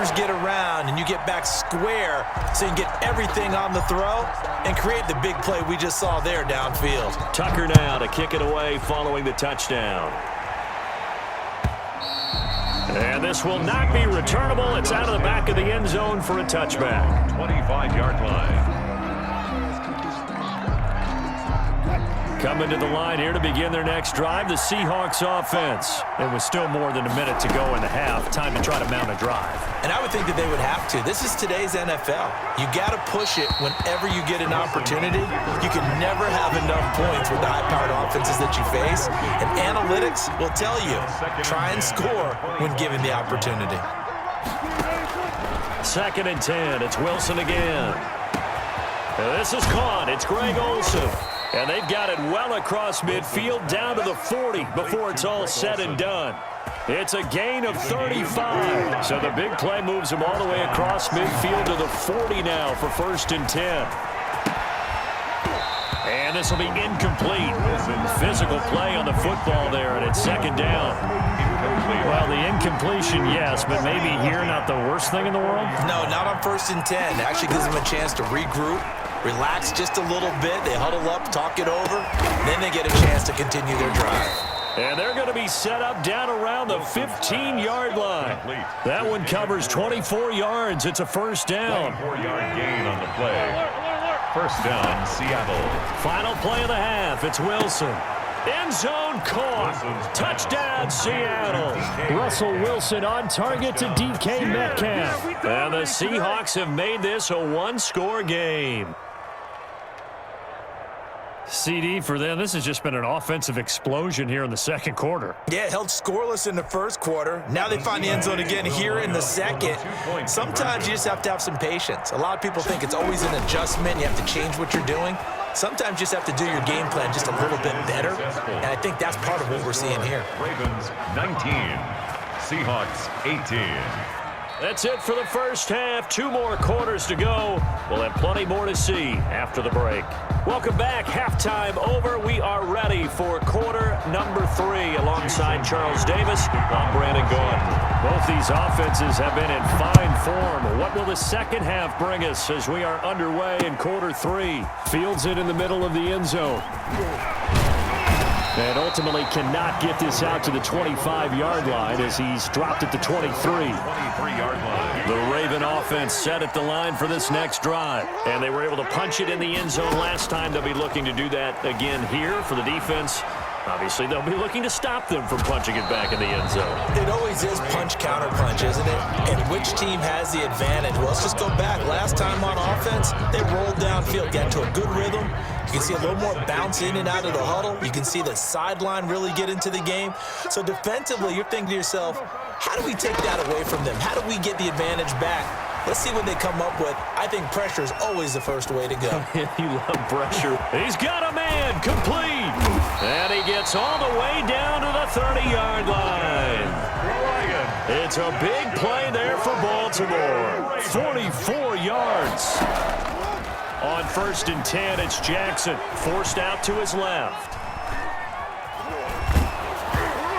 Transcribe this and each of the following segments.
receivers get around and you get back square so you can get everything on the throw and create the big play we just saw there downfield. Tucker now to kick it away following the touchdown. And this will not be returnable. It's out of the back of the end zone for a touchback. 25-yard line. Coming to the line here to begin their next drive, the Seahawks offense. It was still more than a minute to go in the half. Time to try to mount a drive. And I would think that they would have to. This is today's NFL. You got to push it whenever you get an opportunity. You can never have enough points with the high-powered offenses that you face. And analytics will tell you, try and score when given the opportunity. 2nd and 10. It's Wilson again. This is caught. It's Greg Olsen. And they've got it well across midfield down to the 40 before it's all said and done. It's a gain of 35. So the big play moves them all the way across midfield to the 40 now for 1st and 10. And this will be incomplete. Physical play on the football there, and it's 2nd down. Well, the incompletion, yes, but maybe here not the worst thing in the world? No, not on 1st and 10. It actually gives them a chance to regroup, relax just a little bit. They huddle up, talk it over, then they get a chance to continue their drive. And they're going to be set up down around the 15-yard line. That one covers 24 yards. It's a 1st down. 4-yard gain on the play. 1st down, Seattle. Final play of the half. It's Wilson. End zone caught. Touchdown, Seattle. Russell Wilson on target to DK Metcalf. And the Seahawks have made this a 1-score game. CD, for them, this has just been an offensive explosion here in the 2nd quarter. Yeah, held scoreless in the 1st quarter. Now they find the end zone again here in the 2nd. Sometimes you just have to have some patience. A lot of people think it's always an adjustment. You have to change what you're doing. Sometimes you just have to do your game plan just a little bit better. And I think that's part of what we're seeing here. Ravens 19, Seahawks 18. That's it for the 1st half. 2 more quarters to go. We'll have plenty more to see after the break. Welcome back. Halftime over. We are ready for quarter number 3. Alongside Charles Davis, I'm Brandon Gaudin. Both these offenses have been in fine form. What will the 2nd half bring us as we are underway in quarter 3? Fields it in the middle of the end zone. And ultimately cannot get this out to the 25-yard line as he's dropped at the 23. 23-yard line. The Raven offense set at the line for this next drive. And they were able to punch it in the end zone last time. They'll be looking to do that again here for the defense. Obviously, they'll be looking to stop them from punching it back in the end zone. It always is punch-counter-punch, isn't it? And which team has the advantage? Well, let's just go back. Last time on offense, they rolled downfield, got into a good rhythm. You can see a little more bounce in and out of the huddle. You can see the sideline really get into the game. So defensively, you're thinking to yourself, how do we take that away from them? How do we get the advantage back? Let's see what they come up with. I think pressure is always the first way to go. You love pressure. He's got a man, complete. And he gets all the way down to the 30-yard line. It's a big play there for Baltimore. 44 yards. On 1st and 10, it's Jackson, forced out to his left.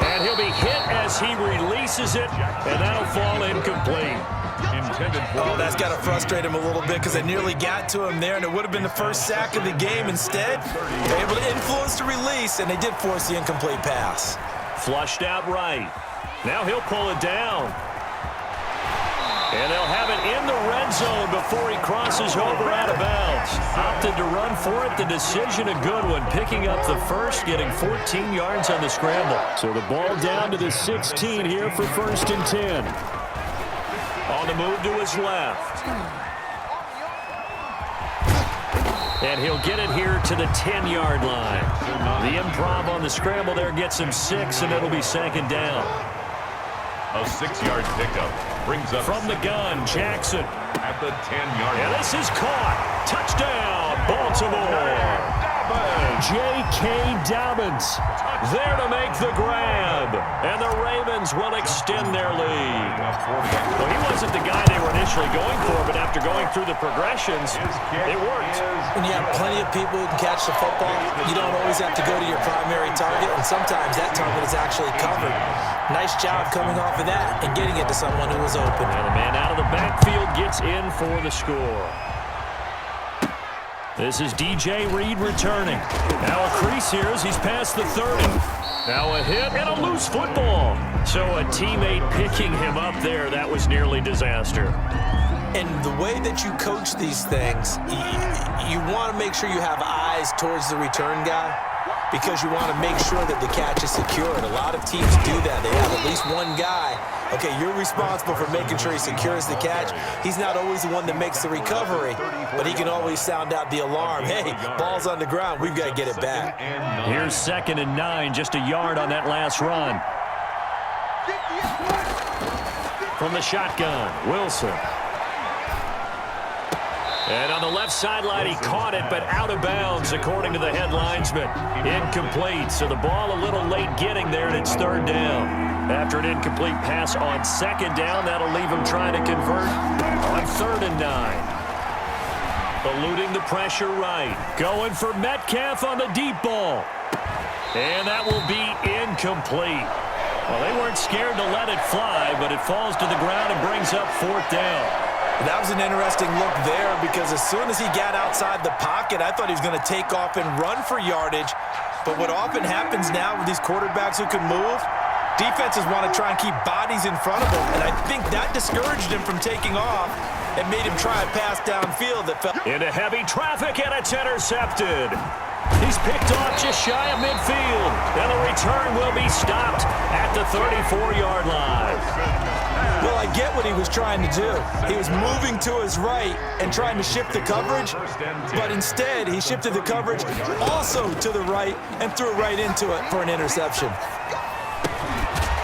And he'll be hit as he releases it, and that'll fall incomplete. Oh, that's got to frustrate him a little bit because they nearly got to him there, and it would have been the 1st sack of the game. Instead, they're able to influence the release, and they did force the incomplete pass. Flushed out right. Now he'll pull it down. And they'll have it in the red zone before he crosses over out of bounds. Opted to run for it. The decision a good one. Picking up the 1st, getting 14 yards on the scramble. So the ball down to the 16 here for 1st and 10. On the move to his left. And he'll get it here to the 10-yard line. The improv on the scramble there gets him 6, and it'll be 2nd down. A 6-yard pickup brings up from the gun, Jackson. At the 10-yard line. And this is caught. Touchdown, Baltimore. J.K. Dobbins there to make the grab. And the Ravens will extend their lead. Well, he wasn't the guy they were initially going for, but after going through the progressions, it worked. When you have plenty of people who can catch the football, you don't always have to go to your primary target, and sometimes that target is actually covered. Nice job coming off of that and getting it to someone who was open. And the man out of the backfield gets in for the score. This is DJ Reed returning. Now a crease here as he's past the 30. Now a hit and a loose football. So a teammate picking him up there, that was nearly disaster. And the way that you coach these things, you want to make sure you have eyes towards the return guy because you want to make sure that the catch is secured. A lot of teams do that. They have at least one guy. Okay, you're responsible for making sure he secures the catch. He's not always the one that makes the recovery, but he can always sound out the alarm. Hey, ball's on the ground. We've got to get it back. Here's 2nd and 9, just a yard on that last run. From the shotgun, Wilson. And on the left sideline, he caught it, but out of bounds, according to the head linesman. Incomplete, so the ball a little late getting there, and it's 3rd down. After an incomplete pass on 2nd down, that'll leave him trying to convert on 3rd and 9. Eluding the pressure right. Going for Metcalf on the deep ball. And that will be incomplete. Well, they weren't scared to let it fly, but it falls to the ground and brings up 4th down. That was an interesting look there because as soon as he got outside the pocket, I thought he was going to take off and run for yardage. But what often happens now with these quarterbacks who can move, defenses want to try and keep bodies in front of him, and I think that discouraged him from taking off and made him try a pass downfield that fell into heavy traffic, and it's intercepted. He's picked off just shy of midfield, and the return will be stopped at the 34-yard line. Well, I get what he was trying to do. He was moving to his right and trying to shift the coverage, but instead he shifted the coverage also to the right and threw right into it for an interception.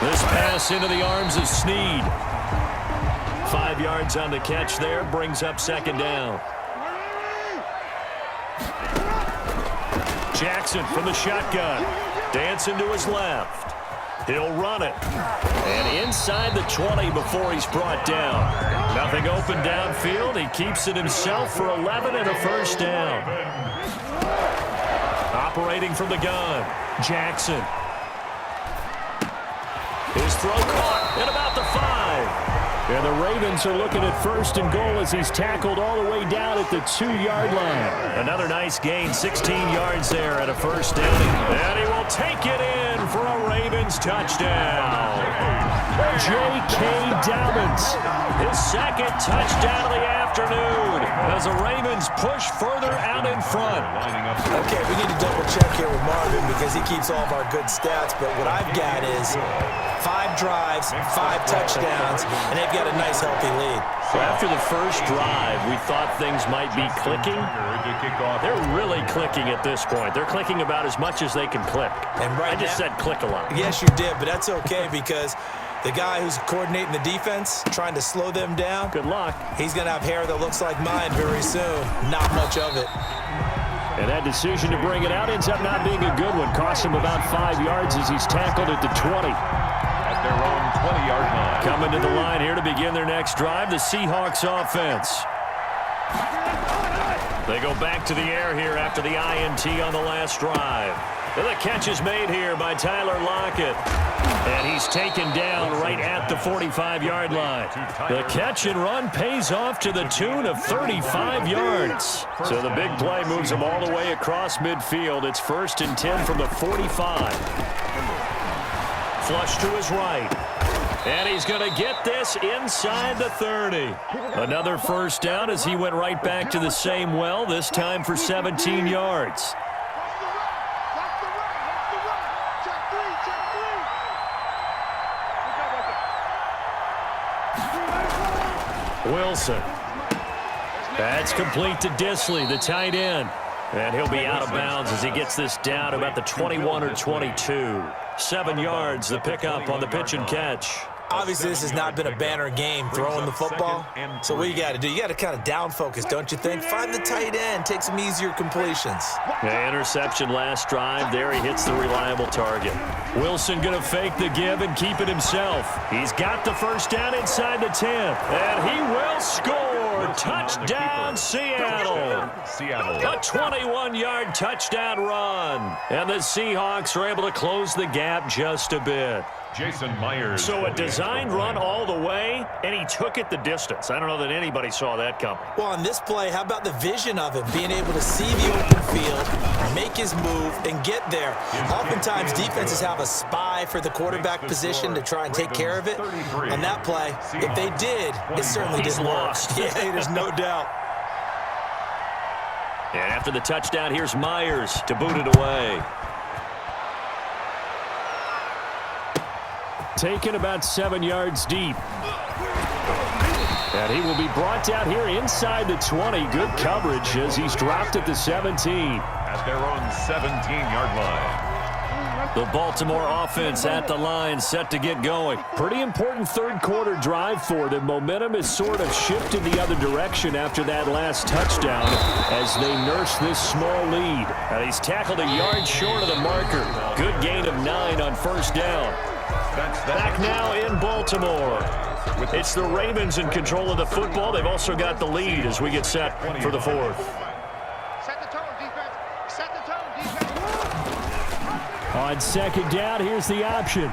This pass into the arms of Snead. 5 yards on the catch there, brings up 2nd down. Jackson from the shotgun. Dancing to his left. He'll run it. And inside the 20 before he's brought down. Nothing open downfield. He keeps it himself for 11 and a 1st down. Operating from the gun, Jackson. His throw caught at about the 5. And the Ravens are looking at 1st and goal as he's tackled all the way down at the 2-yard line. Another nice gain, 16 yards there at a 1st down. And he will take it in for a Ravens touchdown. J.K. Dobbins, his 2nd touchdown of the afternoon as the Ravens push further out in front. Okay, we need to double check here with Marvin because he keeps all of our good stats, but what I've got is 5 drives, 5 touchdowns, and they've got a nice, healthy lead. So after the first drive, we thought things might be clicking. They're really clicking at this point. They're clicking about as much as they can click. And I just said click a lot. Yes, you did, but that's okay because the guy who's coordinating the defense, trying to slow them down, good luck. He's going to have hair that looks like mine very soon. Not much of it. And that decision to bring it out ends up not being a good one. Cost him about 5 yards as he's tackled at the 20. At their own 20-yard line. Coming to the line here to begin their next drive, the Seahawks offense. They go back to the air here after the INT on the last drive. And the catch is made here by Tyler Lockett. And he's taken down right at the 45-yard line. The catch and run pays off to the tune of 35 yards. So the big play moves him all the way across midfield. It's 1st and 10 from the 45. Flush to his right. And he's going to get this inside the 30. Another 1st down as he went right back to the same well, this time for 17 yards. Wilson. That's complete to Disley, the tight end. And he'll be out of bounds as he gets this down about the 21 or 22. 7 yards, the pickup on the pitch and catch. Obviously, this has not been a banner game throwing the football. So what you got to do, you got to kind of down focus, don't you think? Find the tight end, take some easier completions. Yeah, interception last drive. There he hits the reliable target. Wilson going to fake the give and keep it himself. He's got the 1st down inside the 10. And he will score. Touchdown, Seattle. A 21-yard touchdown run. And the Seahawks are able to close the gap just a bit. Jason Myers. So a designed run all the way, and he took it the distance. I don't know that anybody saw that coming. Well, on this play, how about the vision of him, being able to see the open field, make his move, and get there. Oftentimes, defenses have a spy for the quarterback position to try and take care of it. On that play, if they did, it certainly didn't work. Yeah, there's no doubt. And after the touchdown, here's Myers to boot it away. Taken about 7 yards deep. And he will be brought down here inside the 20. Good coverage as he's dropped at the 17. At their own 17-yard line. The Baltimore offense at the line, set to get going. Pretty important third-quarter drive for them. Momentum has sort of shifted the other direction after that last touchdown as they nurse this small lead. And he's tackled a yard short of the marker. Good gain of 9 on first down. Back now in Baltimore. It's the Ravens in control of the football. They've also got the lead as we get set for the fourth. Set the tone, defense. Set the tone, defense. On second down, here's the option.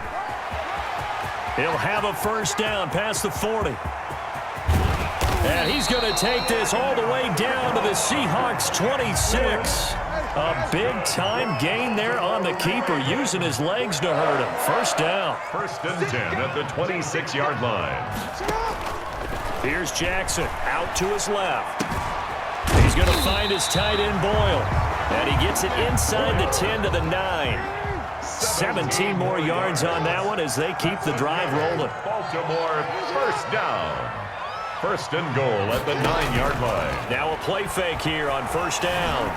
He'll have a first down past the 40. And he's going to take this all the way down to the Seahawks 26. A big-time gain there on the keeper, using his legs to hurt him. First down. First and 10 at the 26-yard line. Here's Jackson out to his left. He's going to find his tight end Boyle. And he gets it inside the 10 to the 9. 17 more yards on that one as they keep the drive rolling. Baltimore first down. First and goal at the 9-yard line. Now a play fake here on first down.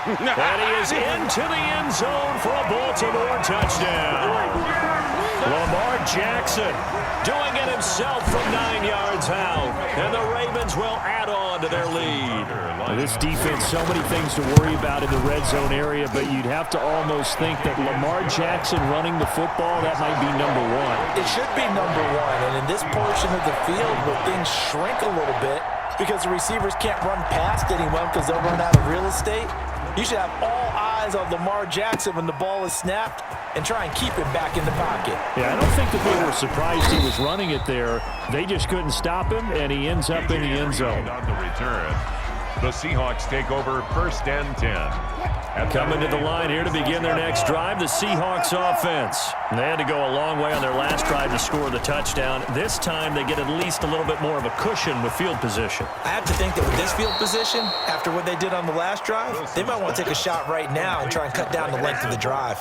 And he is into the end zone for a Baltimore touchdown. Lamar Jackson doing it himself from 9 yards out. And the Ravens will add on to their lead. This defense, so many things to worry about in the red zone area, but you'd have to almost think that Lamar Jackson running the football, that might be number one. It should be number one, and in this portion of the field where things shrink a little bit because the receivers can't run past anyone because they'll run out of real estate, you should have all eyes on Lamar Jackson when the ball is snapped and try and keep him back in the pocket. Yeah, I don't think that they were surprised he was running it there. They just couldn't stop him, and he ends up in the end zone. On the return, the Seahawks take over first and 10. Coming to the line here to begin their next drive, the Seahawks offense. And they had to go a long way on their last drive to score the touchdown. This time they get at least a little bit more of a cushion with field position. I have to think that with this field position, after what they did on the last drive, they might want to take a shot right now and try and cut down the length of the drive.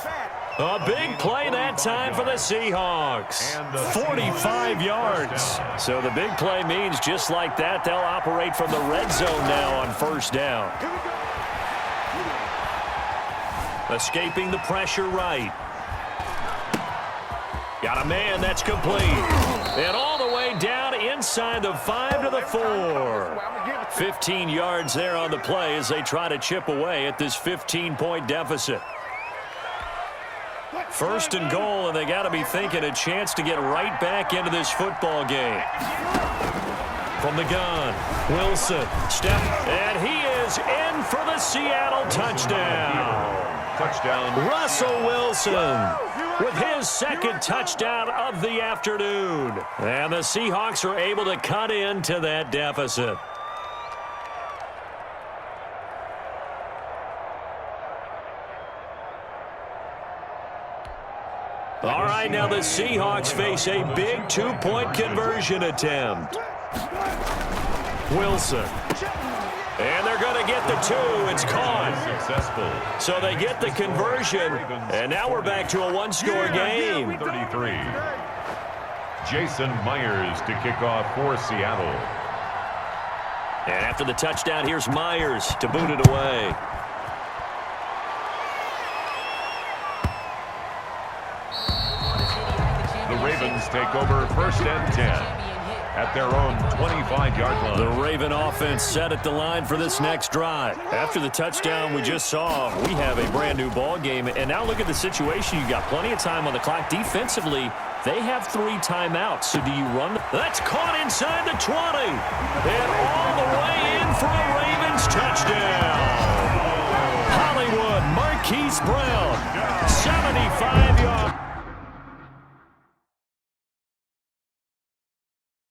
A big play that time for the Seahawks. 45 yards. So the big play means just like that, they'll operate from the red zone now on first down. Escaping the pressure right. Got a man that's complete. And all the way down inside the 5 to the 4. 15 yards there on the play as they try to chip away at this 15-point deficit. First and goal, and they got to be thinking a chance to get right back into this football game. From the gun, Wilson, step, and he is in for the Seattle touchdown. Touchdown. Russell Wilson with his second touchdown of the afternoon. And the Seahawks are able to cut into that deficit. All right, now the Seahawks face a big two-point conversion attempt. Wilson. And they're going to get the 2. It's caught. Successful. So they get the conversion, and now we're back to a one-score game. 33. Jason Myers to kick off for Seattle. And after the touchdown, here's Myers to boot it away. The Ravens take over first and 10. At their own 25-yard line. The Raven offense set at the line for this next drive. After the touchdown we just saw, we have a brand-new ball game. And now look at the situation. You got plenty of time on the clock. Defensively, they have 3 timeouts. So do you run? That's caught inside the 20. And all the way in for a Ravens touchdown. Hollywood Marquise Brown, 75 yards.